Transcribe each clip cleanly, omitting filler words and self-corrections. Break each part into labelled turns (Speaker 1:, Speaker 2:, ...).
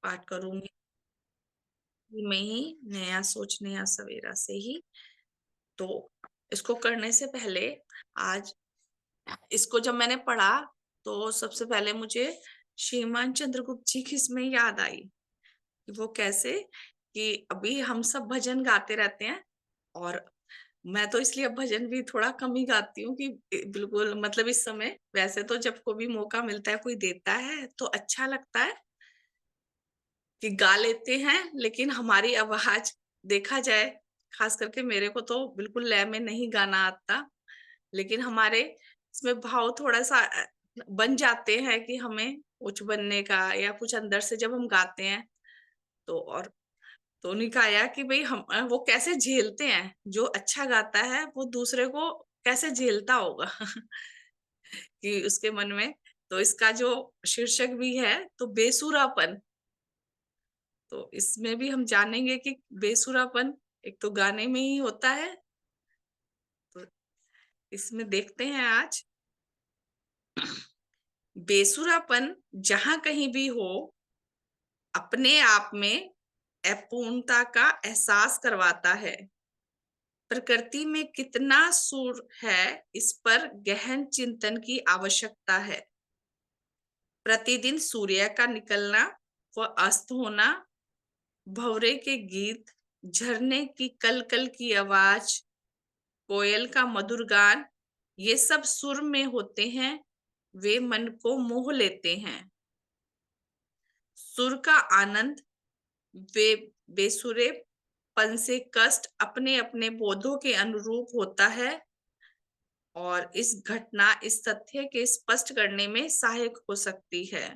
Speaker 1: पाठ करूँगी मैं ही, नया सोच नया सवेरा से ही। तो इसको करने से पहले आज इसको जब मैंने पढ़ा, तो सबसे पहले मुझे श्रीमान चंद्रगुप्त जी की इसमें याद आई कि वो कैसे कि अभी हम सब भजन गाते रहते हैं और मैं तो इसलिए अब भजन भी थोड़ा कम ही गाती हूँ कि बिल्कुल मतलब इस समय वैसे तो जब को भी मौका मिलता है, कोई देता है तो अच्छा लगता है कि गा लेते हैं, लेकिन हमारी आवाज देखा जाए, खास करके मेरे को तो बिल्कुल लय में नहीं गाना आता, लेकिन हमारे इसमें भाव थोड़ा-सा बन जाते हैं कि हमें उच्च बनने का या कुछ अंदर से जब हम गाते हैं, तो और तो उन्हीं का आया कि भई हम वो कैसे झेलते हैं, जो अच्छा गाता है वो दूसरे को कैसे झेलता होगा कि उसके मन में। तो इसका जो शीर्षक भी है तो बेसुरापन, तो इसमें भी हम जानेंगे कि बेसुरापन एक तो गाने में ही होता है, तो इसमें देखते हैं आज। बेसुरापन जहाँ कहीं भी हो, अपने आप में अपूर्णता का एहसास करवाता है। प्रकृति में कितना सुर है, इस पर गहन चिंतन की आवश्यकता है। प्रतिदिन सूर्य का निकलना व अस्त होना, भंवरे के गीत, झरने की कल-कल की आवाज, कोयल का मधुर गान, ये सब सुर में होते हैं, वे मन को मोह लेते हैं। सुर का आनंद वे बेसुरेपन से कष्ट अपने-अपने बोधों के अनुरूप होता है और इस घटना इस तथ्य के स्पष्ट करने में सहायक हो सकती है।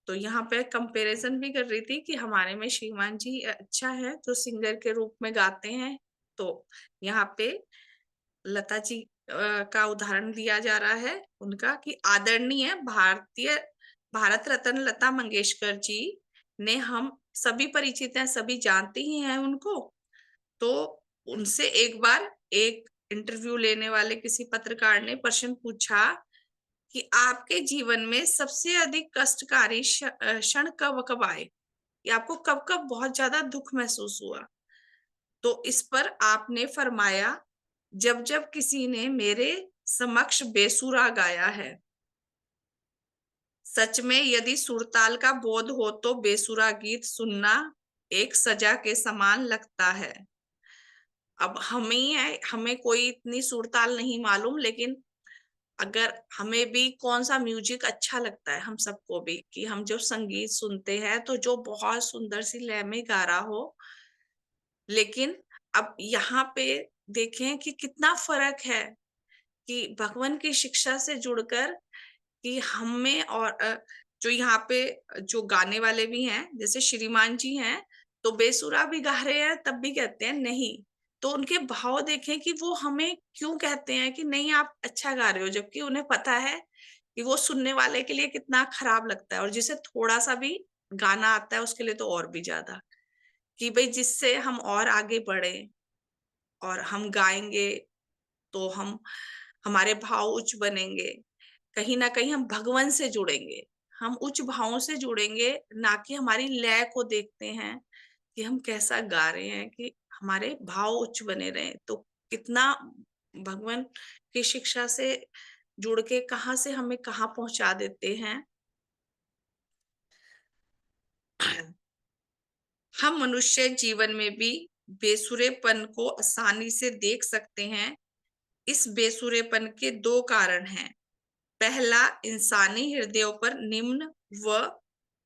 Speaker 1: तो यहाँ पे कंपैरिज़न भी कर रही थी कि हमारे में श्रीमान जी अच्छा है, जो सिंगर के रूप में गाते हैं। तो यहाँ पे लता जी का उदाहरण दिया जा रहा है उनका कि आदरणीय भारत रत्न लता मंगेशकर जी ने हम सभी परिचित हैं, सभी जानते ही हैं उनको। तो उनसे एक बार एक इंटरव्यू लेने वाले किसी पत्रकार ने प्रश्न पूछा कि आपके जीवन में सबसे अधिक कष्टकारी क्षण कब-कब आए? या आपको कब-कब बहुत ज़्यादा दुःख महसूस हुआ? तो इस पर आपने फरमाया, जब-जब किसी ने मेरे समक्ष बेसुरा गाया है। सच में यदि सुरताल का बोध हो तो बेसुरा गीत सुनना एक सजा के समान लगता है। अब हमें ही है, हमें कोई इतनी सुरताल नहीं मालूम, लेकिन अगर हमें भी कौन-सा म्यूज़िक अच्छा लगता है, हम सबको भी कि हम जब संगीत सुनते हैं तो जो बहुत सुंदर सी लय में गा रहा हो, लेकिन अब यहाँ पे देखें कि कितना फ़र्क है कि भगवान की शिक्षा से जुड़कर कि हम में और जो यहाँ पे जो गाने वाले भी हैं, जैसे श्रीमान जी हैं, तो बेसुरा भी गा रहे हैं, तब भी कहते हैं नहीं। तो उनके भाव देखें कि वो हमें क्यों कहते हैं कि नहीं आप अच्छा गा रहे हो, जबकि उन्हें पता है कि वो सुनने वाले के लिए कितना खराब लगता है और जिसे थोड़ा-सा भी गाना आता है उसके लिए तो और भी ज़्यादा, कि भई जिससे हम और आगे बढ़ें और हम गाएँगे तो हम हमारे भाव उच्च बनेंगे। कहीं न कहीं हम भगवन से जुड़ेंगे। हम उच्च भावों से जुड़ेंगे, ना कि हमारी लय को देखते हैं कि हम कैसा गा रहे हैं, कि हमारे भाव उच्च बने रहें। तो कितना भगवन की शिक्षा से जुड़ के कहाँ से हमें कहाँ पहुँचा देते हैं। हम मनुष्य जीवन में भी बेसुरेपन को आसानी से देख सकते हैं। इस बेसुरेपन के 2 कारण हैं। पहला, इंसानी हृदयों पर निम्न व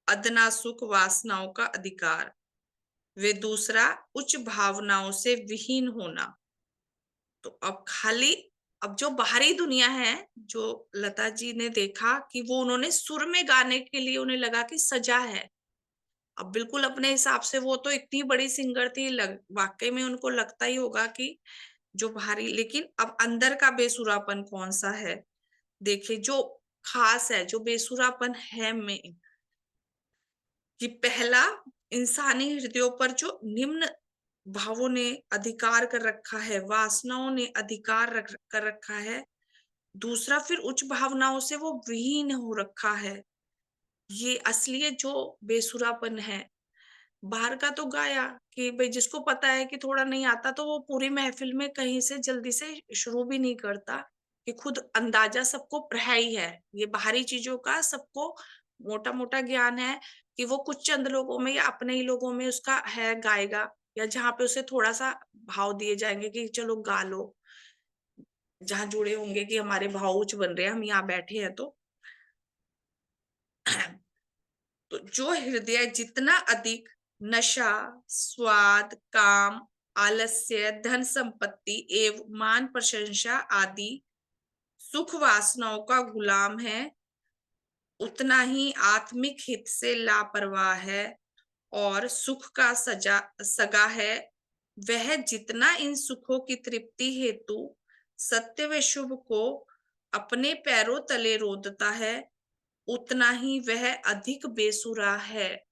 Speaker 1: अदना सुख वासनाओं का अधिकार। वे दूसरा, उच्च भावनाओं से विहीन होना। तो अब खाली अब जो बाहरी दुनिया है, जो लता जी ने देखा कि वो उन्होंने सुर में गाने के लिए उन्हें लगा कि सजा है। अब बिल्कुल अपने हिसाब से वो तो इतनी बड़ी सिंगर थी, लग वाक़ई में उनको लगता ही होगा कि जो बाहरी, लेकिन अब अंदर का बेसुरापन कौन-सा है? देखिए जो खास है, जो बेसुरापन है में कि पहला, इंसानी हृदयों पर जो निम्न भावों ने अधिकार कर रखा है, वासनाओं ने अधिकार रख कर रखा है। दूसरा, फिर उच्च भावनाओं से वो विहीन हो रखा है। ये असलियत जो बेसुरापन है, बाहर का तो गाया कि भई जिसको पता है कि थोड़ा नहीं आता तो वो पूरी महफ़िल में कहीं से जल्दी से शुरू भी नहीं करता, कि खुद अंदाज़ा सबको है ही है। ये बाहरी चीज़ों का सबको मोटा-मोटा ज्ञान है कि वो कुछ चंद लोगों में या अपने ही लोगों में उसका है गाएगा, या जहाँ पे उसे थोड़ा-सा भाव दिए जाएँगे कि चलो गा लो, जहाँ जुड़े होंगे कि हमारे भाव उच्च बन रहे हैं, हम यहाँ बैठे हैं तो। तो जो हृदय जितना अधिक नशा, स्वाद, काम, आलस्य, धन संपत्ति एवं मान प्रशंसा आदि सुख वासनाओं का गुलाम है, उतना ही आत्मिक हित से लापरवाह है और सुख का सजा सगा है। वह जितना इन सुखों की तृप्ति हेतु सत्य व शुभ को अपने पैरों तले रोदता है, उतना ही वह अधिक बेसुरा है।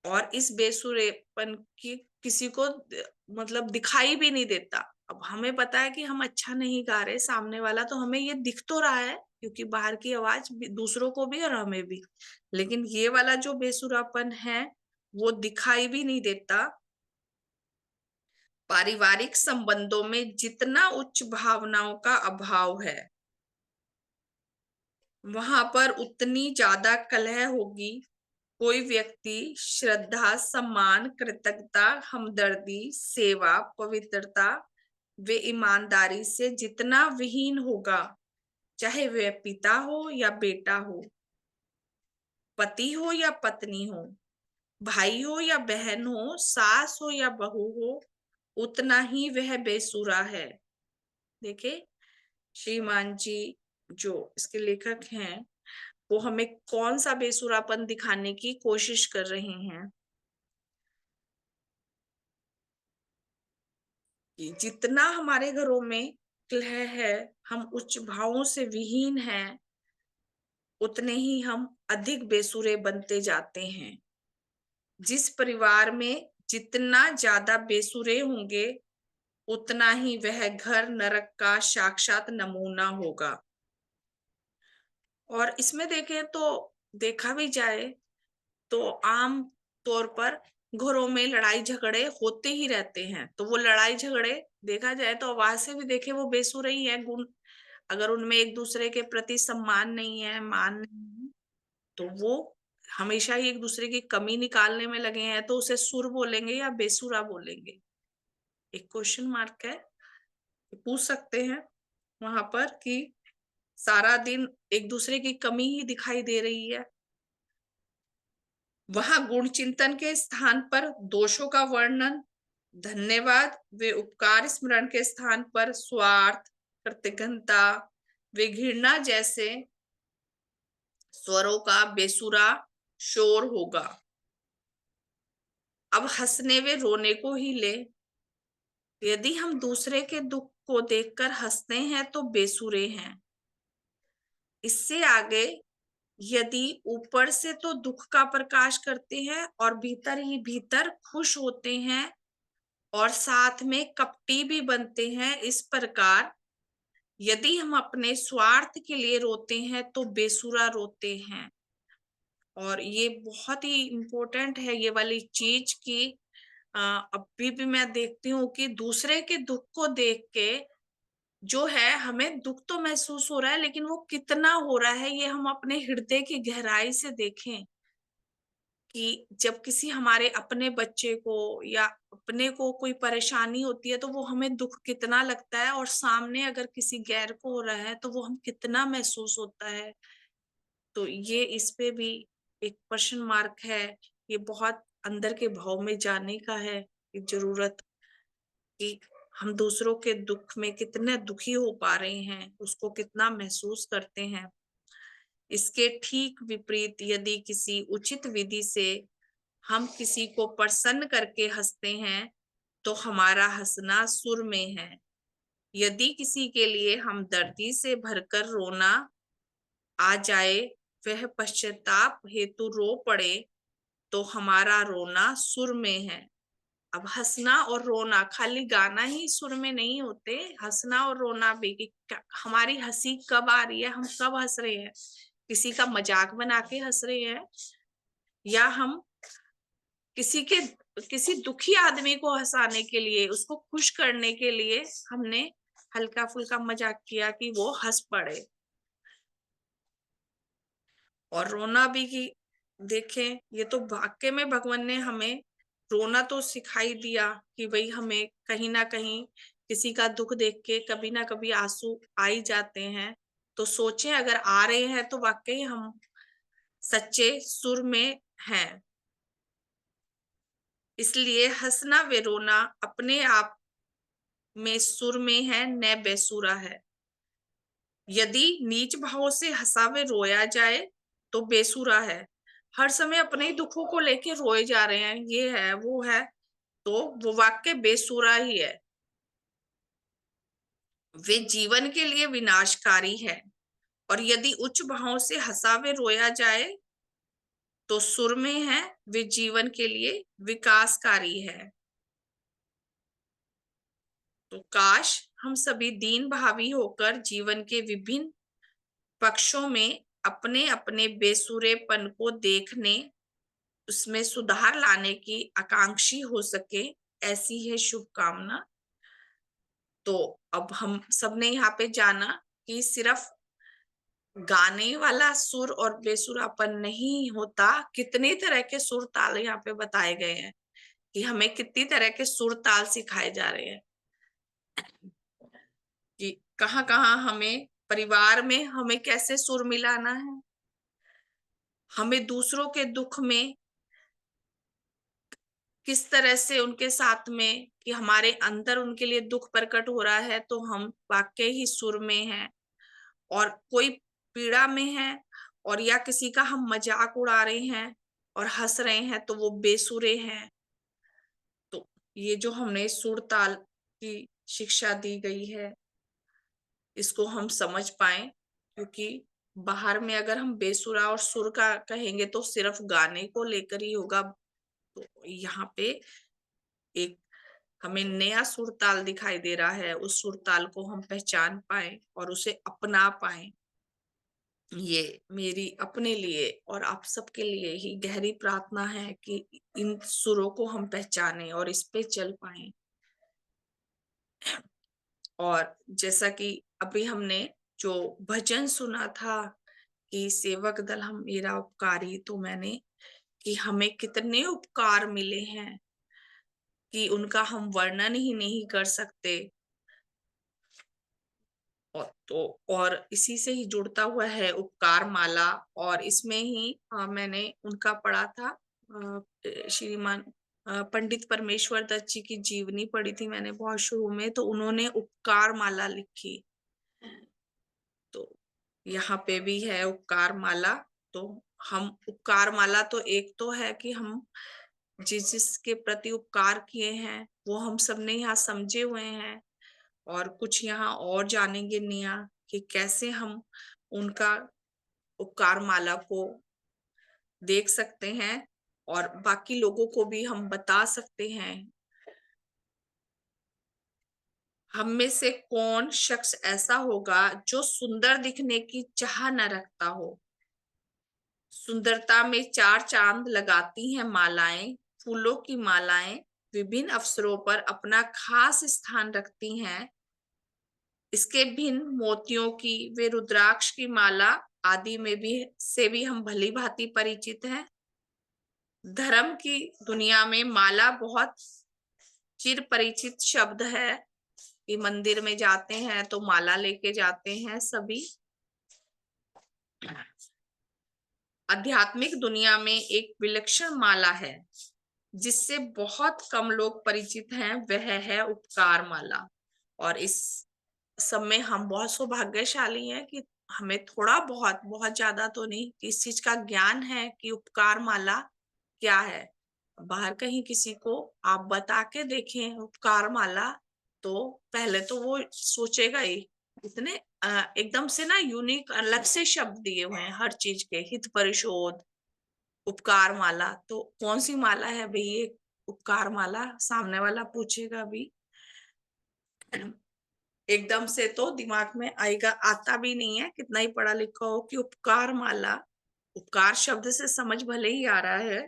Speaker 1: और इस बेसुरेपन की किसी को मतलब दिखाई भी नहीं देता। अब हमें पता है कि हम अच्छा नहीं गा रहे, सामने वाला तो हमें ये दिख तो रहा है, क्योंकि बाहर की आवाज़ भी दूसरों को भी और हमें भी। लेकिन ये वाला जो बेसुरापन है, वो दिखाई भी नहीं देता। पारिवारिक संबंधों में जितना उच्च भावनाओं का अभाव है, वहाँ पर उतनी ज़्यादा कलह होगी। कोई व्यक्ति श्रद्धा, सम्मान, कृतज्ञता, हमदर्दी, सेवा, पवित्रता व ईमानदारी से जितना विहीन होगा, चाहे वह पिता हो या बेटा हो, पति हो या पत्नी हो, भाई हो या बहन हो, सास हो या बहू हो, उतना ही वह बेसुरा है। देखिए, श्रीमान जी जो इसके लेखक हैं, वो हमें कौन-सा बेसुरापन दिखाने की कोशिश कर रहे हैं। कि जितना हमारे घरों में कलह है, हम उच्च भावों से विहीन हैं, उतने ही हम अधिक बेसुरे बनते जाते हैं। जिस परिवार में जितना ज़्यादा बेसुरे होंगे, उतना ही वह घर नरक का साक्षात नमूना होगा। और इसमें देखें तो देखा भी जाए तो आम तौर पर घरों में लड़ाई झगड़े होते ही रहते हैं। तो वो लड़ाई झगड़े देखा जाए तो आवाज से भी देखे वो बेसुरे ही है गुण। अगर उनमें एक दूसरे के प्रति सम्मान नहीं है, मान नहीं है, तो वो हमेशा ही एक दूसरे की कमी निकालने में लगे हैं, तो उसे सुर बोलेंगे या बेसुरा बोलेंगे। एक क्वेश्चन मार्क है, पूछ सकते हैं वहां पर कि सारा दिन एक दूसरे की कमी ही दिखाई दे रही है। वहां गुण चिंतन के स्थान पर दोषों का वर्णन, धन्यवाद वे उपकार स्मरण के स्थान पर स्वार्थ, कृतज्ञता वे घृणा जैसे स्वरों का बेसुरा शोर होगा। अब हंसने वे रोने को ही ले, यदि हम दूसरे के दुख को देखकर हंसते हैं तो बेसुरे हैं। इससे आगे यदि ऊपर से तो दुख का प्रकाश करते हैं और भीतर ही भीतर खुश होते हैं और साथ में कपटी भी बनते हैं, इस प्रकार यदि हम अपने स्वार्थ के लिए रोते हैं तो बेसुरा रोते हैं। और ये बहुत ही इम्पोर्टेंट है ये वाली चीज कि अ, अभी भी मैं देखती हूँ कि दूसरे के दुख को देख के जो है हमें दुख तो महसूस हो रहा है, लेकिन वो कितना हो रहा है ये हम अपने हृदय की गहराई से देखें। कि जब किसी हमारे अपने बच्चे को या अपने को कोई परेशानी होती है तो वो हमें दुख कितना लगता है, और सामने अगर किसी गैर को हो रहा है तो वो हम कितना महसूस होता है। तो ये इस पे भी एक क्वेश्चन मार्क है। ये बहुत अंदर के भाव में जाने का है, ये जरूरत कि हम दूसरों के दुख में कितने दुखी हो पा रहे हैं, उसको कितना महसूस करते हैं। इसके ठीक विपरीत यदि किसी उचित विधि से हम किसी को प्रसन्न करके हंसते हैं, तो हमारा हंसना सुर में है। यदि किसी के लिए हमदर्दी से भरकर रोना आ जाए, वह पश्चाताप हेतु रो पड़े, तो हमारा रोना सुर में है। अब हंसना और रोना खाली गाना ही सुर में नहीं होते, हंसना और रोना भी कि हमारी हंसी कब आ रही है, हम कब हंस रहे हैं, किसी का मजाक बना के हंस रहे हैं, या हम किसी के किसी दुखी आदमी को हंसाने के लिए, उसको खुश करने के लिए हमने हल्का फुल्का मजाक किया कि वो हंस पड़े। और रोना भी कि देखें, ये तो वाकई में भगवान ने हमें रोना तो सिखाई दिया कि भाई हमें कहीं ना कहीं किसी का दुख देख के कभी ना कभी आंसू आ ही जाते हैं। तो सोचें, अगर आ रहे हैं तो वाकई हम सच्चे सुर में हैं। इसलिए हंसना व रोना अपने आप में सुर में है, न बेसुरा है। यदि नीच भाव से हंसा व रोया जाए तो बेसुरा है। हर समय अपने ही दुखों को लेके रोए जा रहे हैं, ये है वो है, तो वो वाक्य बेसुरा ही है। वे जीवन के लिए विनाशकारी है। और यदि उच्च भाव से हंसा व रोया जाए तो सुर में है, वे जीवन के लिए विकासकारी है। तो काश हम सभी दीन भावी होकर जीवन के विभिन्न पक्षों में अपने अपने बेसुरेपन को देखने, उसमें सुधार लाने की आकांक्षी हो सके, ऐसी है शुभकामना। तो अब हम सबने यहाँ पे जाना कि सिर्फ गाने वाला सुर और बेसुरापन नहीं होता, कितने तरह के सुर ताल यहाँ पे बताए गए हैं कि हमें कितनी तरह के सुर ताल सिखाए जा रहे हैं कि कहाँ कहाँ हमें परिवार में हमें कैसे सुर मिलाना है, हमें दूसरों के दुख में किस तरह से उनके साथ में, कि हमारे अंदर उनके लिए दुख प्रकट हो रहा है तो हम वाकई ही सुर में हैं। और कोई पीड़ा में है और या किसी का हम मजाक उड़ा रहे हैं और हंस रहे हैं तो वो बेसुरे हैं। तो ये जो हमने सुर ताल की शिक्षा दी गई है, इसको हम समझ पाए, क्योंकि बाहर में अगर हम बेसुरा और सुर का कहेंगे तो सिर्फ गाने को लेकर ही होगा। तो यहाँ पे एक हमें नया सुरताल दिखाई दे रहा है, उस सुरताल को हम पहचान पाए और उसे अपना पाए। ये मेरी अपने लिए और आप सबके लिए ही गहरी प्रार्थना है कि इन सुरों को हम पहचाने और इस पे चल पाए। और जैसा कि अभी हमने जो भजन सुना था कि सेवक दल हम मेरा उपकारी, तो मैंने कि हमें कितने उपकार मिले हैं कि उनका हम वर्णन ही नहीं कर सकते। और इसी से ही जुड़ता हुआ है उपकार माला, और इसमें ही मैंने उनका पढ़ा था, श्रीमान पंडित परमेश्वर दत्त जी की जीवनी पढ़ी थी मैंने बहुत शुरू में, तो उन्होंने उपकार माला लिखी। तो यहाँ पे भी है उपकार माला। तो हम उपकार माला, तो एक तो है कि हम जिसके प्रति उपकार किए हैं वो हम सबने यहाँ समझे हुए हैं, और कुछ यहाँ और जानेंगे नया कि कैसे हम उनका उपकार माला को देख सकते हैं और बाकी लोगों को भी हम बता सकते हैं। हम में से कौन शख्स ऐसा होगा जो सुंदर दिखने की चाह न रखता हो। सुंदरता में चार चांद लगाती हैं मालाएं, फूलों की मालाएं विभिन्न अवसरों पर अपना खास स्थान रखती हैं। इसके भिन्न मोतियों की वे रुद्राक्ष की माला आदि में भी से भी हम भली भांति परिचित हैं। धर्म की दुनिया में माला बहुत चिर परिचित शब्द है कि मंदिर में जाते हैं तो माला लेके जाते हैं सभी। आध्यात्मिक दुनिया में एक विलक्षण माला है जिससे बहुत कम लोग परिचित हैं, वह है उपकार माला। और इस सब में हम बहुत सौभाग्यशाली हैं कि हमें थोड़ा बहुत, बहुत ज्यादा तो नहीं, इस चीज का ज्ञान है कि उपकार माला क्या है। बाहर कहीं किसी को आप बता के देखें उपकार माला, तो पहले तो वो सोचेगा ही, इतने एकदम से ना यूनिक अलग से शब्द दिए हुए हैं हर चीज के, हित परिशोध, उपकार माला, तो कौन सी माला है भाई ये उपकार माला, सामने वाला पूछेगा भी। एकदम से तो दिमाग में आएगा, आता भी नहीं है, कितना ही पढ़ा लिखा हो, कि उपकार माला। उपकार शब्द से समझ भले ही आ रहा है,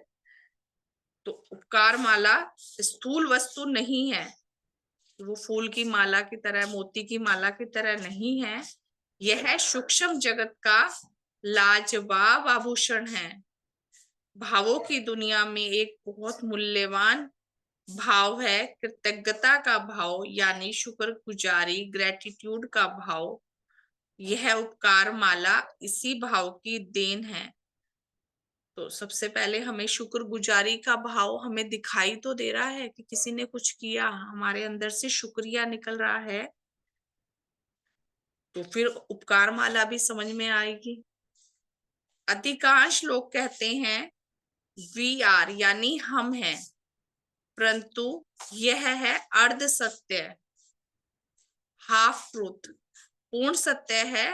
Speaker 1: तो उपकार माला स्थूल वस्तु नहीं है, वो फूल की माला की तरह, मोती की माला की तरह नहीं है। यह सूक्ष्म जगत का लाजवाब आभूषण है। भावों की दुनिया में एक बहुत मूल्यवान भाव है कृतज्ञता का भाव, यानी शुक्रगुजारी, ग्रेटिट्यूड का भाव। यह उपकार माला इसी भाव की देन है। तो सबसे पहले हमें शुक्रगुजारी का भाव हमें दिखाई तो दे रहा है कि किसी ने कुछ किया, हमारे अंदर से शुक्रिया निकल रहा है, तो फिर उपकार माला भी समझ में आएगी। अधिकांश लोग कहते हैं वी आर, यानी हम हैं, परंतु यह है अर्ध सत्य, हाफ ट्रूथ। पूर्ण सत्य है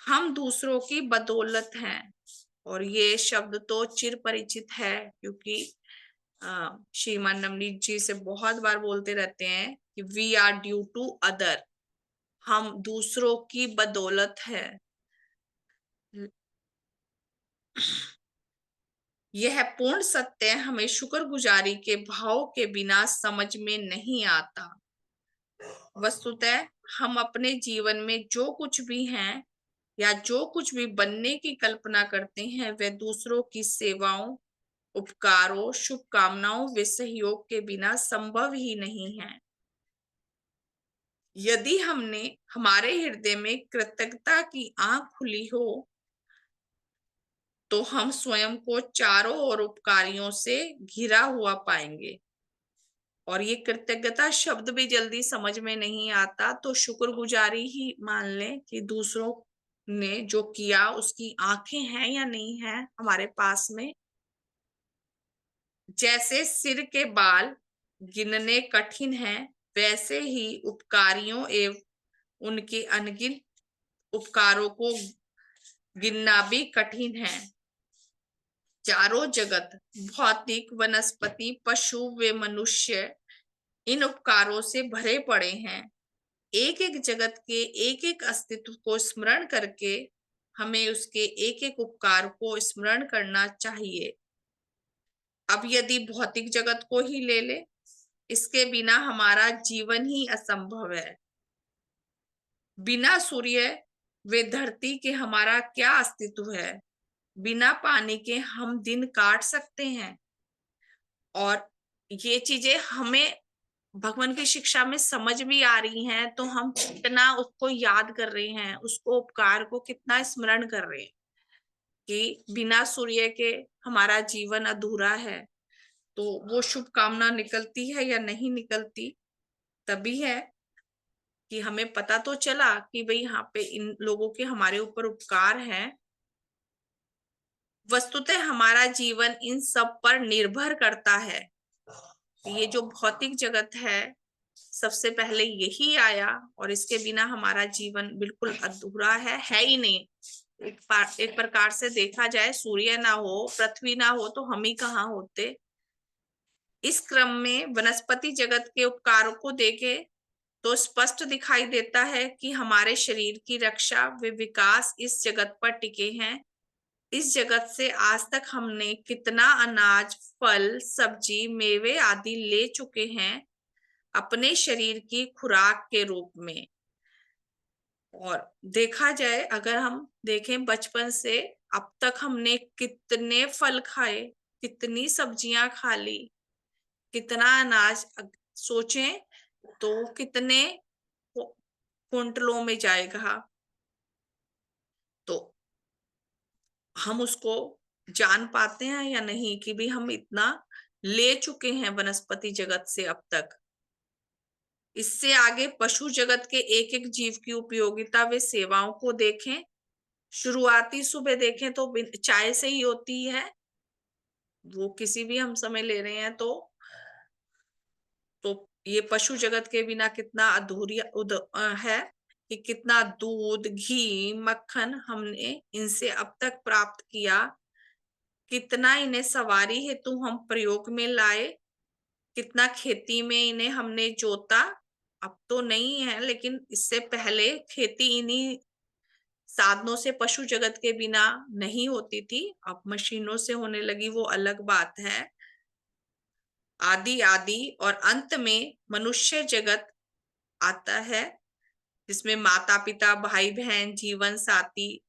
Speaker 1: हम दूसरों की बदौलत हैं। और ये शब्द तो चिर परिचित है, क्योंकि श्रीमान नवनीत जी से बहुत बार बोलते रहते हैं कि we are due to other, हम दूसरों की बदौलत है। यह पूर्ण सत्य हमें शुक्रगुजारी के भाव के बिना समझ में नहीं आता। वस्तुतः हम अपने जीवन में जो कुछ भी हैं या जो कुछ भी बनने की कल्पना करते हैं, वह दूसरों की सेवाओं, उपकारों, शुभकामनाओं व सहयोग के बिना संभव ही नहीं है। यदि हमने हमारे हृदय में कृतज्ञता की आंख खुली हो, तो हम स्वयं को चारों ओर उपकारियों से घिरा हुआ पाएंगे। और ये कृतज्ञता शब्द भी जल्दी समझ में नहीं आता, तो शुक्रगुजारी ही मान लें कि दूसरों ने जो किया उसकी आंखें हैं या नहीं है हमारे पास में। जैसे सिर के बाल गिनने कठिन है, वैसे ही उपकारियों एवं उनके अनगिनत उपकारों को गिनना भी कठिन है। चारों जगत, भौतिक, वनस्पति, पशु व मनुष्य, इन उपकारों से भरे पड़े हैं। एक एक जगत के एक एक अस्तित्व को स्मरण करके हमें उसके एक एक उपकार को स्मरण करना चाहिए। अब यदि भौतिक जगत को ही ले ले, इसके बिना हमारा जीवन ही असंभव है। बिना सूर्य व धरती के हमारा क्या अस्तित्व है। बिना पानी के हम दिन काट सकते हैं। और ये चीजें हमें भगवान की शिक्षा में समझ भी आ रही हैं, तो हम कितना उसको याद कर रहे हैं, उसको उपकार को कितना स्मरण कर रहे हैं कि बिना सूर्य के हमारा जीवन अधूरा है। तो वो शुभकामना निकलती है या नहीं निकलती, तभी है कि हमें पता तो चला कि भाई यहाँ पे इन लोगों के हमारे ऊपर उपकार है। वस्तुतः हमारा जीवन इन सब पर निर्भर करता है। ये जो भौतिक जगत है, सबसे पहले यही आया, और इसके बिना हमारा जीवन बिल्कुल अधूरा है ही नहीं। एक प्रकार से देखा जाए, सूर्य ना हो, पृथ्वी ना हो, तो हम ही कहाँ होते। इस क्रम में वनस्पति जगत के उपकारों को देखे तो स्पष्ट दिखाई देता है कि हमारे शरीर की रक्षा व विकास इस जगत पर टिके हैं। इस जगत से आज तक हमने कितना अनाज, फल, सब्जी, मेवे आदि ले चुके हैं अपने शरीर की खुराक के रूप में। और देखा जाए, अगर हम देखें बचपन से अब तक हमने कितने फल खाए, कितनी सब्जियां खा ली, कितना अनाज, सोचें तो कितने कुंटलों में जाएगा। तो हम उसको जान पाते हैं या नहीं कि भी हम इतना ले चुके हैं वनस्पति जगत से अब तक। इससे आगे पशु जगत के एक एक जीव की उपयोगिता व सेवाओं को देखें। शुरुआती सुबह देखें तो चाय से ही होती है, वो किसी भी हम समय ले रहे हैं तो ये पशु जगत के बिना कितना अधूरी है कि कितना दूध, घी, मक्खन हमने इनसे अब तक प्राप्त किया, कितना इन्हें सवारी हेतु हम प्रयोग में लाए, कितना खेती में इन्हें हमने जोता, अब तो नहीं है, लेकिन इससे पहले खेती इन्हीं साधनों से पशु जगत के बिना नहीं होती थी। अब मशीनों से होने लगी, वो अलग बात है। आदि आदि और अंत में मनुष्य जगत आता है, जिसमें माता पिता, भाई बहन, जीवन साथी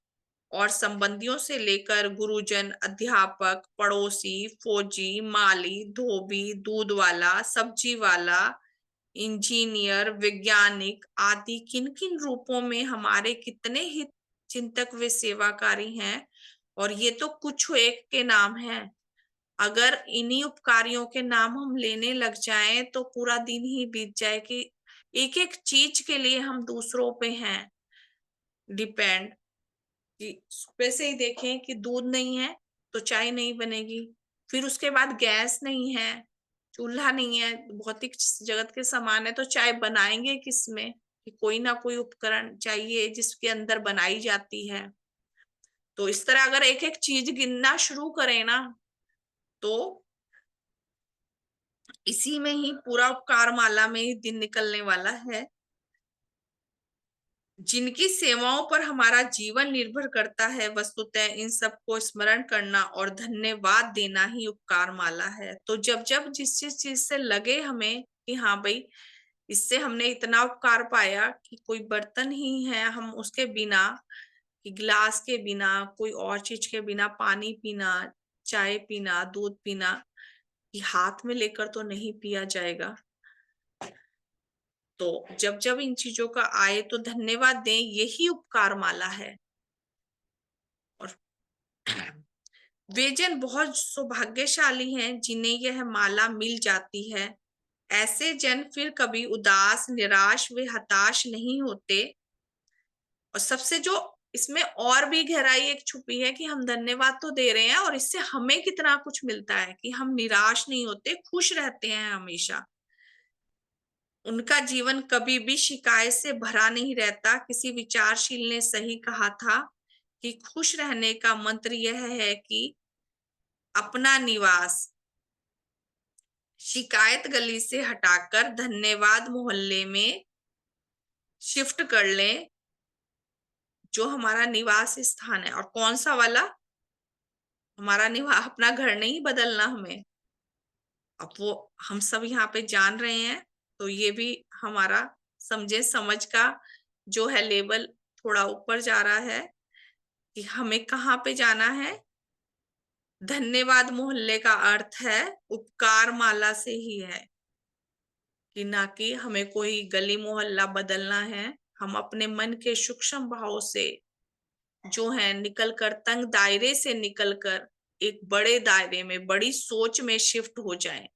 Speaker 1: और संबंधियों से लेकर गुरुजन, अध्यापक, पड़ोसी, फौजी, माली, धोबी, दूध वाला, सब्जी वाला, इंजीनियर, वैज्ञानिक आदि किन किन रूपों में हमारे कितने हित चिंतक व सेवाकारी हैं। और ये तो कुछ एक के नाम हैं। अगर इन्हीं उपकारियों के नाम हम लेने लग जाएं तो पूरा दिन ही बीत जाए कि एक एक चीज के लिए हम दूसरों पे हैं डिपेंड। कि सुबह से ही देखें कि दूध नहीं है तो चाय नहीं बनेगी, फिर उसके बाद गैस नहीं है, चूल्हा नहीं है, भौतिक जगत के सामान है, तो चाय बनाएंगे किसमें? कि कोई ना कोई उपकरण चाहिए जिसके अंदर बनाई जाती है। तो इस तरह अगर एक एक चीज गिनना शुरू करें ना, तो इसी में ही पूरा उपकार माला में ही दिन निकलने वाला है। जिनकी सेवाओं पर हमारा जीवन निर्भर करता है, वस्तुतः इन सबको स्मरण करना और धन्यवाद देना ही उपकार माला है। तो जब जब जिस जिस चीज से लगे हमें कि हाँ भाई, इससे हमने इतना उपकार पाया कि कोई बर्तन ही है, हम उसके बिना, कि गिलास के बिना, कोई और चीज के बिना पानी पीना, चाय पीना, दूध पीना, कि हाथ में लेकर तो नहीं पिया जाएगा। तो जब जब इन चीजों का आए तो धन्यवाद दें, यही उपकार माला है। और वे जन बहुत सौभाग्यशाली हैं जिन्हें यह माला मिल जाती है। ऐसे जन फिर कभी उदास, निराश व हताश नहीं होते। और सबसे जो इसमें और भी गहराई एक छुपी है कि हम धन्यवाद तो दे रहे हैं और इससे हमें कितना कुछ मिलता है, कि हम निराश नहीं होते, खुश रहते हैं हमेशा। उनका जीवन कभी भी शिकायत से भरा नहीं रहता। किसी विचारशील ने सही कहा था कि खुश रहने का मंत्र यह है कि अपना निवास शिकायत गली से हटाकर धन्यवाद मोहल्ले में शिफ्ट कर लें, जो हमारा निवास स्थान है। और कौन सा वाला? हमारा निवास, अपना घर नहीं बदलना हमें। अब वो हम सब यहाँ पे जान रहे हैं, तो ये भी हमारा समझे समझ का जो है लेवल थोड़ा ऊपर जा रहा है, कि हमें कहाँ पे जाना है। धन्यवाद मोहल्ले का अर्थ है उपकार माला से ही है, कि ना कि हमें कोई गली मोहल्ला बदलना है। हम अपने मन के सूक्ष्म भाव से जो है निकलकर, तंग दायरे से निकलकर एक बड़े दायरे में, बड़ी सोच में शिफ्ट हो जाएं।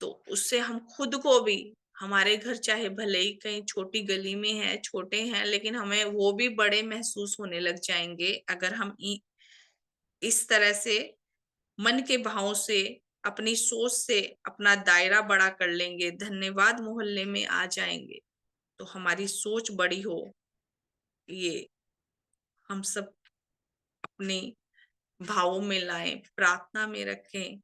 Speaker 1: तो उससे हम खुद को भी, हमारे घर चाहे भले ही कहीं छोटी गली में है, छोटे हैं, लेकिन हमें वो भी बड़े महसूस होने लग जाएंगे अगर हम इस तरह से मन के भाव से, अपनी सोच से अपना दायरा बड़ा कर लेंगे, धन्यवाद मोहल्ले में आ जाएंगे। तो हमारी सोच बड़ी हो, ये हम सब अपने भावों में लाएं, प्रार्थना में रखें,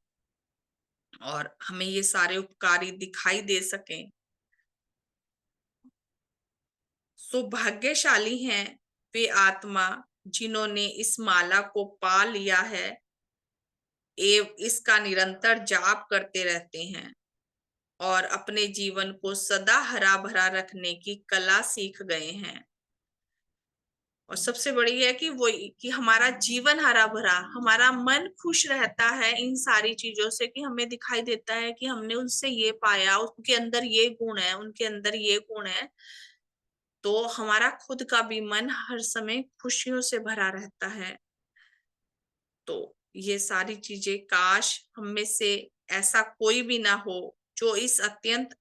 Speaker 1: और हमें ये सारे उपकारी दिखाई दे सकें। सौभाग्यशाली हैं वे आत्मा जिन्होंने इस माला को पा लिया है एवं इसका निरंतर जाप करते रहते हैं और अपने जीवन को सदा हरा भरा रखने की कला सीख गए हैं। और सबसे बड़ी है कि वो, कि हमारा जीवन हरा भरा, हमारा मन खुश रहता है इन सारी चीजों से, कि हमें दिखाई देता है कि हमने उनसे ये पाया, उनके अंदर ये गुण है, उनके अंदर ये गुण है। तो हमारा खुद का भी मन हर समय खुशियों से भरा रहता है। तो ये सारी चीजें, काश हम में से ऐसा कोई भी ना हो जो इस अत्यंत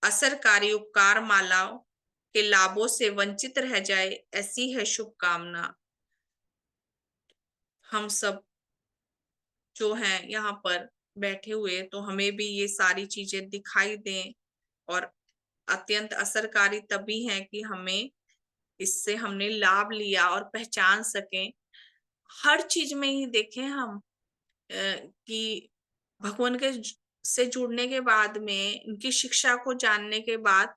Speaker 1: असरकारी उपकार मालाओं के लाभों से वंचित रह जाए, ऐसी है शुभकामना। हम सब जो हैं यहाँ पर बैठे हुए, तो हमें भी ये सारी चीजें दिखाई दें, और अत्यंत असरकारी तभी है कि हमें इससे हमने लाभ लिया और पहचान सकें। हर चीज में ही देखें हम कि भगवान के से जुड़ने के बाद में, इनकी शिक्षा को जानने के बाद,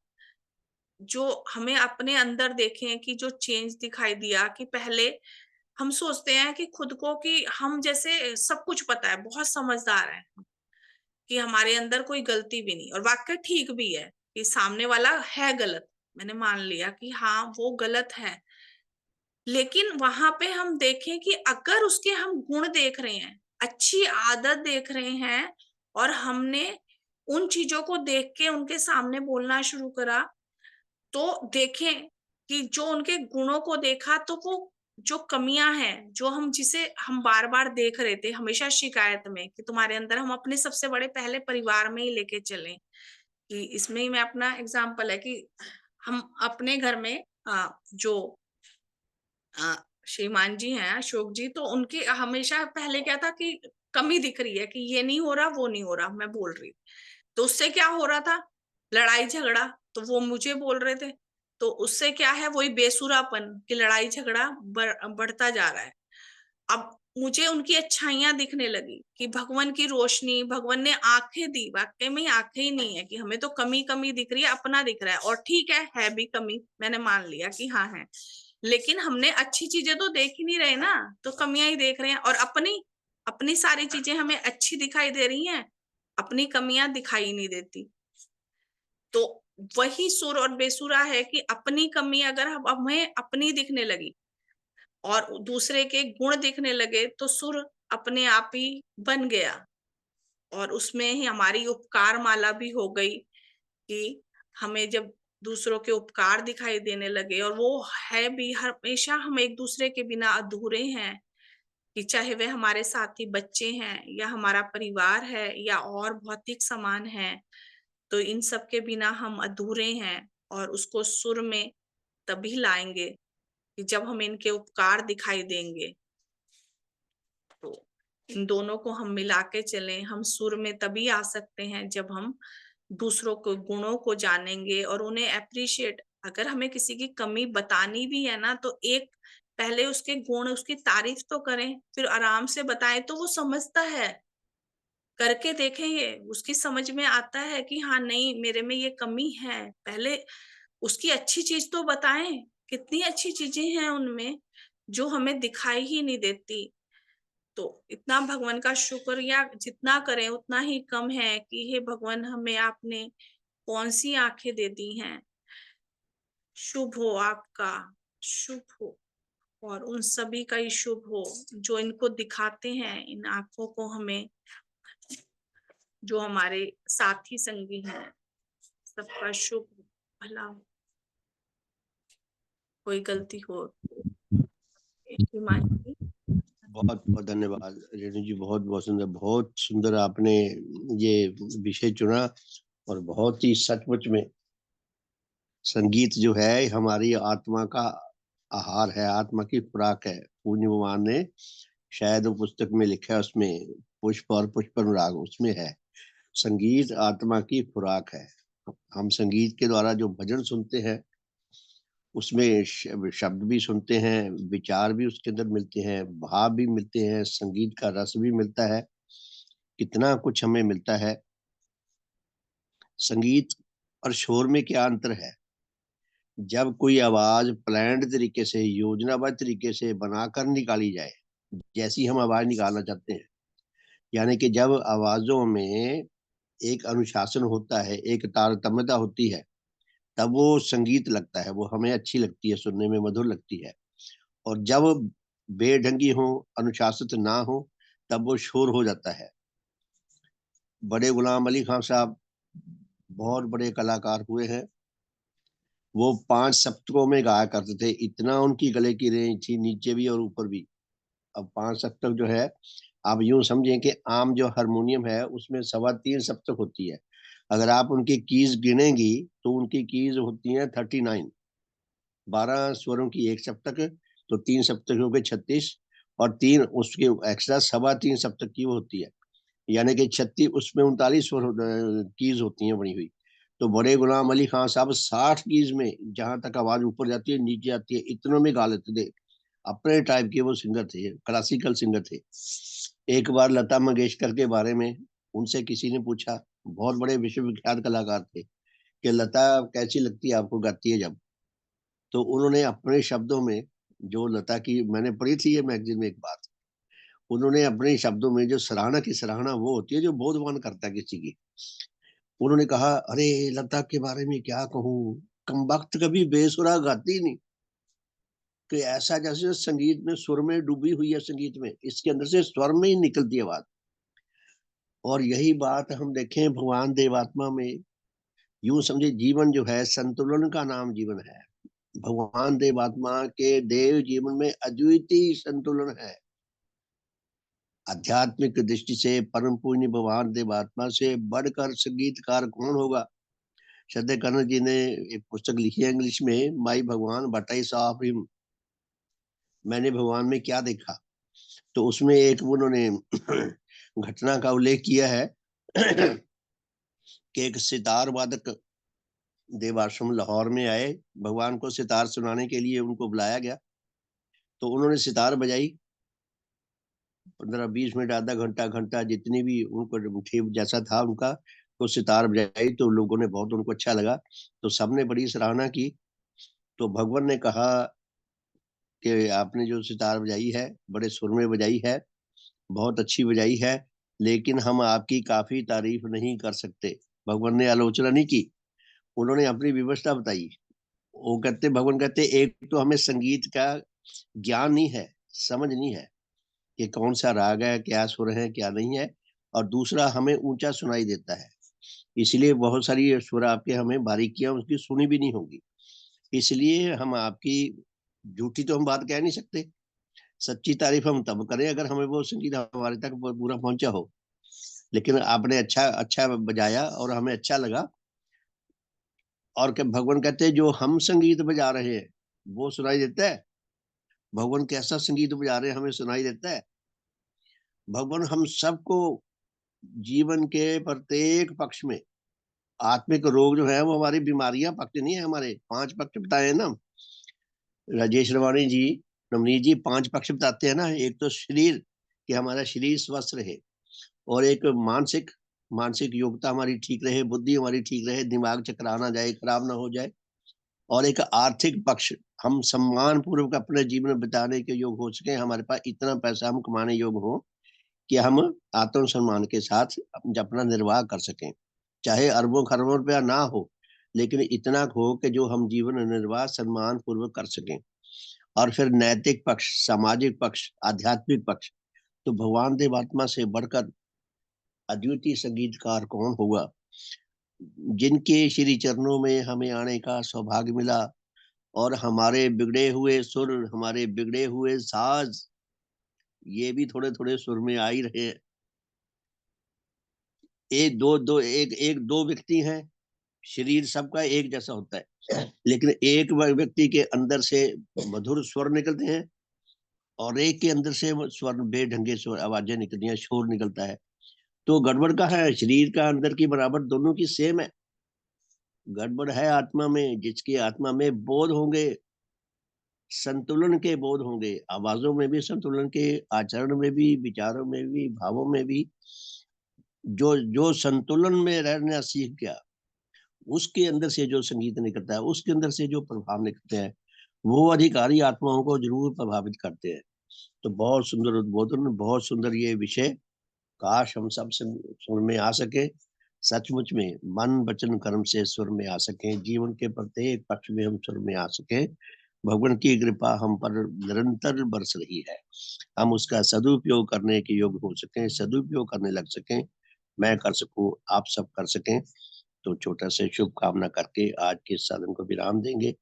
Speaker 1: जो हमें अपने अंदर देखें कि जो चेंज दिखाई दिया कि पहले हम सोचते हैं कि खुद को कि हम जैसे सब कुछ पता है, बहुत समझदार है, कि हमारे अंदर कोई गलती भी नहीं, और वाकई ठीक भी है कि सामने वाला है गलत। मैंने मान लिया कि हाँ वो गलत है, लेकिन वहां पे हम देखें कि अगर उसके हम गुण देख रहे हैं, अच्छी आदत देख रहे हैं, और हमने उन चीजों को देख के उनके सामने बोलना शुरू करा, तो देखें कि जो उनके गुणों को देखा, तो वो जो कमियां हैं, जो हम जिसे हम बार बार देख रहे थे हमेशा शिकायत में कि तुम्हारे अंदर, हम अपने सबसे बड़े पहले परिवार में ही लेके चले, कि इसमें ही मैं अपना एग्जाम्पल है कि हम अपने घर में जो अ, श्रीमान जी हैं, अशोक जी, तो उनकी हमेशा पहले क्या था कि कमी दिख रही है कि ये नहीं हो रहा, वो नहीं हो रहा, मैं बोल रही। तो उससे क्या हो रहा था? लड़ाई झगड़ा। तो वो मुझे बोल रहे थे, तो उससे क्या है, वही बेसुरापन कि लड़ाई झगड़ा बढ़ता जा रहा है। अब मुझे उनकी अच्छाइयां दिखने लगी कि भगवान की रोशनी, भगवान ने आंखें दी, वाकई में आंखें ही नहीं है कि हमें तो कमी कमी दिख रही है, अपना दिख रहा है, और ठीक है भी कमी, मैंने मान लिया कि हाँ है, लेकिन हमने अच्छी चीजें तो देख ही नहीं रहे ना, तो कमियां ही देख रहे हैं, और अपनी अपनी सारी चीजें हमें अच्छी दिखाई दे रही हैं, अपनी कमियां दिखाई नहीं देती। तो वही सुर और बेसुरा है कि अपनी कमी अगर हम हमें अपनी दिखने लगी और दूसरे के गुण दिखने लगे, तो सुर अपने आप ही बन गया, और उसमें ही हमारी उपकार माला भी हो गई कि हमें जब दूसरों के उपकार दिखाई देने लगे, और वो है भी, हमेशा हम एक दूसरे के बिना अधूरे हैं, कि चाहे वे हमारे साथी बच्चे हैं, या हमारा परिवार है, या और भौतिक सामान है, तो इन सब के बिना हम अधूरे हैं, और उसको सुर में तभी लाएंगे कि जब हम इनके उपकार दिखाई देंगे। तो इन दोनों को हम मिला के चलें, हम सुर में तभी आ सकते हैं जब हम दूसरों के गुणों को जानेंगे और उन्हें एप्रिशिएट, अगर हमें किसी की कमी बतानी भी है ना, तो एक पहले उसके गुण, उसकी तारीफ तो करें, फिर आराम से बताएं, तो वो समझता है। करके देखें, ये उसकी समझ में आता है कि हाँ नहीं, मेरे में ये कमी है। पहले उसकी अच्छी चीज तो बताएं, कितनी अच्छी चीजें हैं उनमें जो हमें दिखाई ही नहीं देती। तो इतना भगवान का शुक्रिया जितना करें उतना ही कम है कि हे भगवान, हमें आपने कौन सी आंखें दे दी हैं। शुभ हो आपका, शुभ हो, और उन सभी का ही शुभ हो जो इनको दिखाते हैं, इन आंखों को हमें, जो हमारे साथी संगी हैं, सबका शुभ भला हो। कोई गलती हो हिमांशी।
Speaker 2: बहुत बहुत धन्यवाद रेणु जी, बहुत बहुत सुंदर, बहुत सुंदर आपने ये विषय चुना। और बहुत ही सचमुच में संगीत जो है हमारी आत्मा का आहार है, आत्मा की खुराक है। पूज्य भगवान ने शायद वो पुस्तक में लिखा है, उसमें पुष्प और पुष्प अनुराग उसमें है, संगीत आत्मा की खुराक है। हम संगीत के द्वारा जो भजन सुनते हैं उसमें शब्द भी सुनते हैं, विचार भी उसके अंदर मिलते हैं, भाव भी मिलते हैं, संगीत का रस भी मिलता है, कितना कुछ हमें मिलता है। संगीत और शोर में क्या अंतर है? जब कोई आवाज प्लान्ड तरीके से, योजनाबद्ध तरीके से बनाकर निकाली जाए, जैसी हम आवाज निकालना चाहते हैं, यानी कि जब आवाजों में एक अनुशासन होता है, एक तारतम्यता होती है, तब वो संगीत लगता है, वो हमें अच्छी लगती है, सुनने में मधुर लगती है। और जब बेढंगी हो, अनुशासित ना हो, तब वो शोर हो जाता है। बड़े गुलाम अली खान साहब बहुत बड़े कलाकार हुए हैं। वो 5 सप्तकों में गाया करते थे, इतना उनकी गले की रेंज थी, नीचे भी और ऊपर भी। अब 5 सप्तक जो है, आप यूं समझें कि आम जो हारमोनियम है उसमें 3.25 सप्तक होती है। अगर आप उनकी कीज गिनेंगी तो उनकी कीज होती है 39। 12 स्वरों की एक सप्तक, तो 3 सप्तक हो गए 36, और 3 उसके एक्स्ट्रा 3.25 सप्तक की वो होती है, यानी कि 36, उसमें 39 स्वर कीज होती हैं बनी हुई। तो बड़े गुलाम अली खान साहब 60 कीज में, जहां तक आवाज ऊपर जाती है नीचे आती है, इतनों में गा लेते थे। अपने टाइप के वो सिंगर थे, क्लासिकल सिंगर थे। एक बार लता मंगेशकर के बारे में उनसे किसी ने पूछा, बहुत बड़े विश्वविख्यात कलाकार थे, कि लता कैसी लगती है आपको गाती है जब? तो उन्होंने अपने शब्दों में, जो लता की मैंने पढ़ी थी ये मैगजीन में एक बात, उन्होंने अपने शब्दों में, जो सराहना की सराहना वो होती है जो बोधवान करता है किसी की, उन्होंने कहा, अरे लता के बारे में क्या कहूँ, कमबख्त कभी बेसुरा गाती नहीं, कि ऐसा जैसे संगीत में, सुर में डूबी हुई है, संगीत में, इसके अंदर से स्वर में ही निकलती है बात। और यही बात हम देखें भगवान देवात्मा में, यूं समझे जीवन जो है संतुलन का नाम जीवन है। भगवान देवात्मा के देव जीवन में अद्वितीय संतुलन है। आध्यात्मिक दृष्टि से परम पूज्य भगवान देवात्मा से बढ़कर संगीतकार कौन होगा? श्रद्धेय कर्ण जी ने एक पुस्तक लिखी है इंग्लिश में, माई भगवान but I saw of him, मैंने भगवान में क्या देखा। तो उसमें एक उन्होंने घटना का उल्लेख किया है कि एक सितार वादक देवाश्रम लाहौर में आए, भगवान को सितार सुनाने के लिए उनको बुलाया गया। तो उन्होंने सितार बजाई, 15-20 मिनट, आधा घंटा, घंटा, जितनी भी उनको ठीक जैसा था उनका, तो सितार बजाई, तो लोगों ने बहुत, उनको अच्छा लगा, तो सबने बड़ी सराहना की। तो भगवान ने कहा कि आपने जो सितार बजाई है, बड़े सुर में बजाई है, बहुत अच्छी बजाई है, लेकिन हम आपकी काफी तारीफ नहीं कर सकते। भगवान ने आलोचना नहीं की, उन्होंने अपनी व्यवस्था बताई। वो कहते, भगवान कहते, एक तो हमें संगीत का ज्ञान नहीं है, समझ नहीं है कि कौन सा राग है, क्या सुर है, क्या नहीं है, और दूसरा हमें ऊंचा सुनाई देता है, इसलिए बहुत सारी सुर आपके हमें बारीकियां उसकी सुनी भी नहीं होगी, इसलिए हम आपकी झूठी तो हम बात कह नहीं सकते, सच्ची तारीफ हम तब करें अगर हमें वो संगीत हमारे तक पूरा पहुंचा हो। लेकिन आपने अच्छा अच्छा बजाया और हमें अच्छा लगा। और क्या भगवान कहते हैं, जो हम संगीत बजा रहे हैं वो सुनाई देता है? भगवान कैसा संगीत बजा रहे हैं हमें सुनाई देता है? भगवान हम सबको जीवन के प्रत्येक पक्ष में, आत्मिक रोग जो है वो हमारी बीमारियां पक्ष नहीं है, हमारे 5 पक्ष बताए हैं ना राजेश रवानी जी, नवनीत जी, 5 पक्ष बताते हैं ना। एक तो शरीर, कि हमारा शरीर स्वस्थ रहे, और एक मानसिक, मानसिक योग्यता हमारी ठीक रहे, बुद्धि हमारी ठीक रहे, दिमाग चकरा ना जाए, खराब ना हो जाए। और एक आर्थिक पक्ष, हम सम्मान पूर्वक अपने जीवन बिताने के योग हो सके, हमारे पास इतना पैसा हम कमाने योग हो कि हम आत्म सम्मान के साथ अपना निर्वाह कर सकें, चाहे अरबों खरबों रुपया ना हो, लेकिन इतना हो कि जो हम जीवन निर्वाह सम्मान पूर्वक कर सकें। और फिर नैतिक पक्ष, सामाजिक पक्ष, आध्यात्मिक पक्ष, तो भगवान देवात्मा से बढ़कर अद्वितीय संगीतकार कौन होगा, जिनके श्री चरणों में हमें आने का सौभाग्य मिला, और हमारे बिगड़े हुए सुर, हमारे बिगड़े हुए साज, ये भी थोड़े थोड़े सुर में आ ही रहे हैं। एक दो दो एक एक दो व्यक्ति हैं, शरीर सबका एक जैसा होता है, लेकिन एक व्यक्ति के अंदर से मधुर स्वर निकलते हैं, और एक के अंदर से स्वर बेढंगे स्वर, आवाजें निकलती हैं, शोर निकलता है। तो गड़बड़ का है, शरीर का अंदर की बराबर दोनों की सेम है, गड़बड़ है आत्मा में। जिसकी आत्मा में बोध होंगे, संतुलन के बोध होंगे, आवाजों में भी संतुलन के, आचरण में भी, विचारों में भी, भावों में भी, जो जो संतुलन में रहना सीख गया, उसके अंदर से जो संगीत निकलता है, उसके अंदर से जो प्रभाव निकलते हैं, वो अधिकारी आत्माओं को जरूर प्रभावित करते हैं। तो बहुत सुंदर उद्बोधन, बहुत सुंदर ये विषय, काश हम सब सुर में आ सके, सचमुच में मन वचन कर्म से सुर में आ सके, जीवन के प्रत्येक पक्ष में हम सुर में आ सके। भगवान की कृपा हम पर निरंतर बरस रही है, हम उसका सदुपयोग करने के योग्य हो सके, सदुपयोग करने लग सके, मैं कर सकूं, आप सब कर सकें। तो छोटा से शुभ कामना करके आज के साधन को विराम देंगे।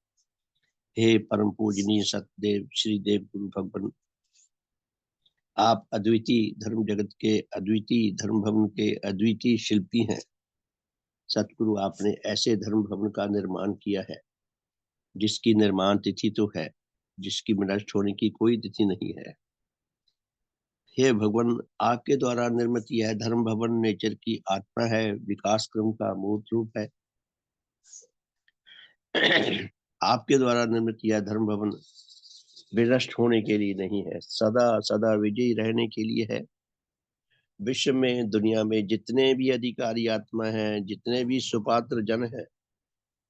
Speaker 2: हे परम पूजनीय सतदेव श्री देव गुरु भगवान, आप अद्वितीय धर्म जगत के, अद्वितीय धर्म भवन के अद्वितीय शिल्पी हैं। सतगुरु, आपने ऐसे धर्म भवन का निर्माण किया है जिसकी निर्माण तिथि तो है, जिसकी नष्ट होने की कोई तिथि नहीं है। हे भगवान, आपके द्वारा निर्मित यह धर्म भवन नेचर की आत्मा है, विकास क्रम का मूर्त रूप है। आपके द्वारा निर्मित यह धर्म भवन विनष्ट होने के लिए नहीं है, सदा सदा विजयी रहने के लिए है। विश्व में, दुनिया में जितने भी अधिकारी आत्मा हैं, जितने भी सुपात्र जन हैं,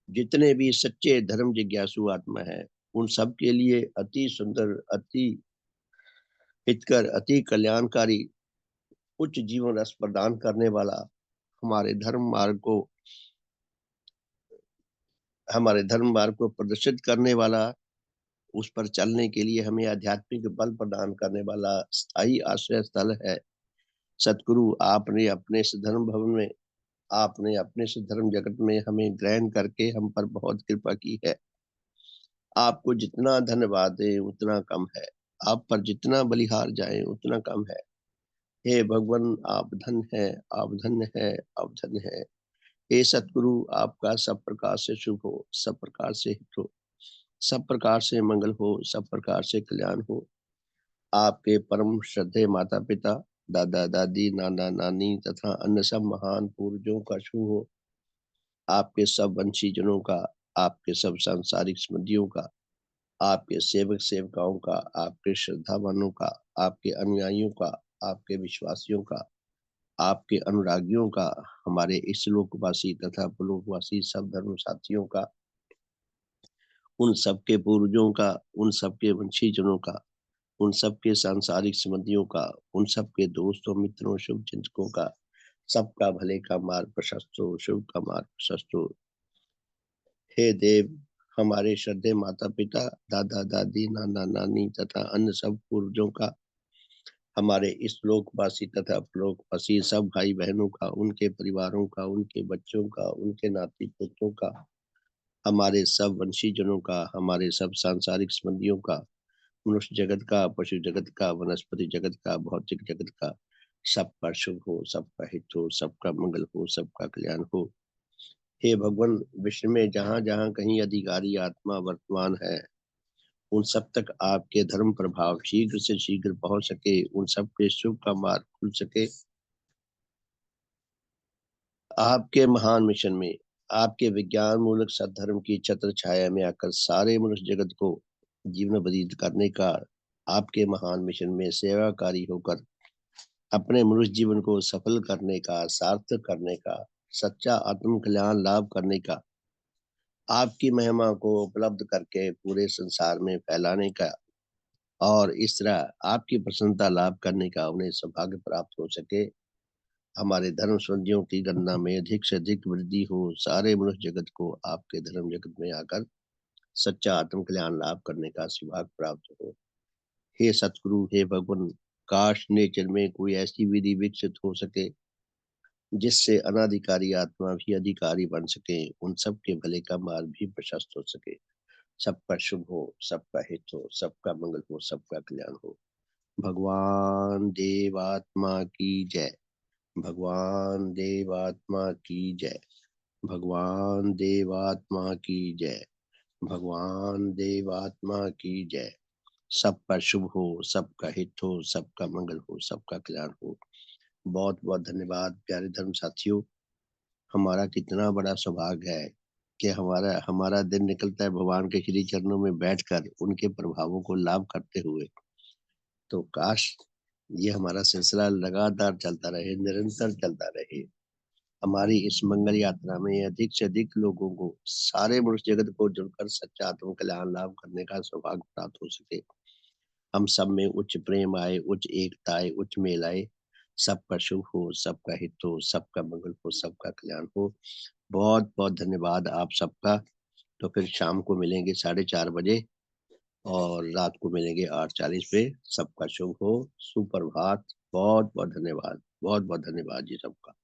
Speaker 2: जितने भी सच्चे धर्म जिज्ञासु आत्मा है, उन सब के लिए अति सुंदर, अति हितकर, अति कल्याणकारी उच्च जीवन रस प्रदान करने वाला हमारे धर्म मार्ग को हमारे धर्म मार्ग को प्रदर्शित करने वाला, उस पर चलने के लिए हमें आध्यात्मिक बल प्रदान करने वाला स्थायी आश्रय स्थल है। सतगुरु, आपने अपने इस धर्म भवन में, आपने अपने इस धर्म जगत में हमें ग्रहण करके हम पर बहुत कृपा की है। आपको जितना धन्यवाद दें उतना कम है, आप पर जितना बलिहार जाए उतना कम है। हे भगवान, आप धन है, आप धन्य है, आप धन्य है। हे सतगुरु, आपका सब प्रकार से शुभ हो, सब प्रकार से हित हो, सब प्रकार से मंगल हो, सब प्रकार से कल्याण हो। आपके परम श्रद्धेय माता पिता, दादा दादी, नाना नानी तथा अन्य सब महान पूर्वजों का शुभ हो। आपके सब वंशीजनों का, आपके सब सांसारिक स्मृतियों का, आपके सेवक सेवकाओं का, आपके श्रद्धावानों का, आपके अनुयायियों का, आपके विश्वासियों का, आपके अनुरागियों का, हमारे इस लोकवासी तथा पुलोकवासी सब धर्म साथियों का, उन सबके पूर्वजों का, उन सबके वंशीजनों का, उन सबके सांसारिक संबंधियों का, उन सबके दोस्तों मित्रों शुभ चिंतकों का, सबका भले का मार्ग प्रशस्त हो, शुभ का मार्ग प्रशस्त हो। हे देव, हमारे श्रद्धेय माता पिता, दादा दादी, नाना नानी तथा अन्य सब पूर्वजों का, हमारे इस लोकवासी तथा परलोकवासी सब भाई बहनों का, उनके परिवारों का, उनके बच्चों का, उनके नाती पोतों का, हमारे सब वंशीजनों का, हमारे सब सांसारिक संबंधियों का, मनुष्य जगत का, पशु जगत का, वनस्पति जगत का, भौतिक जगत का, सबका शुभ हो, सबका हित हो, सबका मंगल हो, सबका कल्याण हो। हे भगवान, विश्व में जहाँ जहाँ कहीं अधिकारी आत्मा वर्तमान है, उन सब तक आपके धर्म प्रभाव शीघ्र से शीघ्र पहुंच सके, उन सब के शुभ का मार्ग खुल सके। आपके महान मिशन में, आपके विज्ञान मूलक सद्धर्म की छत्र छाया में आकर सारे मनुष्य जगत को जीवन व्यतीत करने का, आपके महान मिशन में सेवाकारी होकर अपने मनुष्य जीवन को सफल करने का, सार्थक करने का, सच्चा आत्म कल्याण लाभ करने का, आपकी महिमा को उपलब्ध करके पूरे संसार में फैलाने का, और इस तरह आपकी प्रसन्नता लाभ करने का उन्हें सौभाग्य प्राप्त हो सके। हमारे धर्म संधियों की गणना में अधिक से अधिक वृद्धि हो, सारे मनुष्य जगत को आपके धर्म जगत में आकर सच्चा आत्म कल्याण लाभ करने का सौभाग्य प्राप्त हो। हे सतगुरु, हे भगवान, काश नेचर में कोई ऐसी विधि विकसित हो सके जिससे अनाधिकारी आत्मा भी अधिकारी बन सके, उन सब के भले का मार्ग भी प्रशस्त हो सके, सबका शुभ हो, सबका हित हो, सबका मंगल हो, सबका कल्याण हो। भगवान देवात्मा की जय। भगवान देवात्मा की जय। भगवान देवात्मा की जय। भगवान देवात्मा की जय। सबका शुभ हो, सबका हित हो, सबका मंगल हो, सबका कल्याण हो। बहुत बहुत धन्यवाद प्यारे धर्म साथियों। हमारा कितना बड़ा सौभाग्य है कि हमारा हमारा दिन निकलता है भगवान के श्री चरणों में बैठकर उनके प्रभावों को लाभ करते हुए। तो काश ये हमारा सिलसिला लगातार चलता रहे, निरंतर चलता रहे। हमारी इस मंगल यात्रा में अधिक से अधिक लोगों को, सारे मनुष्य जगत को जुड़कर सच्चा आत्म कल्याण लाभ करने का सौभाग्य प्राप्त हो सके। हम सब में उच्च प्रेम आए, उच्च एकता आए, उच्च मेल आए। सबका शुभ हो, सबका हित हो, सबका मंगल हो, सबका कल्याण हो। बहुत बहुत धन्यवाद आप सबका। तो फिर शाम को मिलेंगे 4:30 बजे और रात को मिलेंगे 8:40 पे। सबका शुभ हो, सुप्रभात। बहुत बहुत धन्यवाद, बहुत बहुत धन्यवाद जी सबका।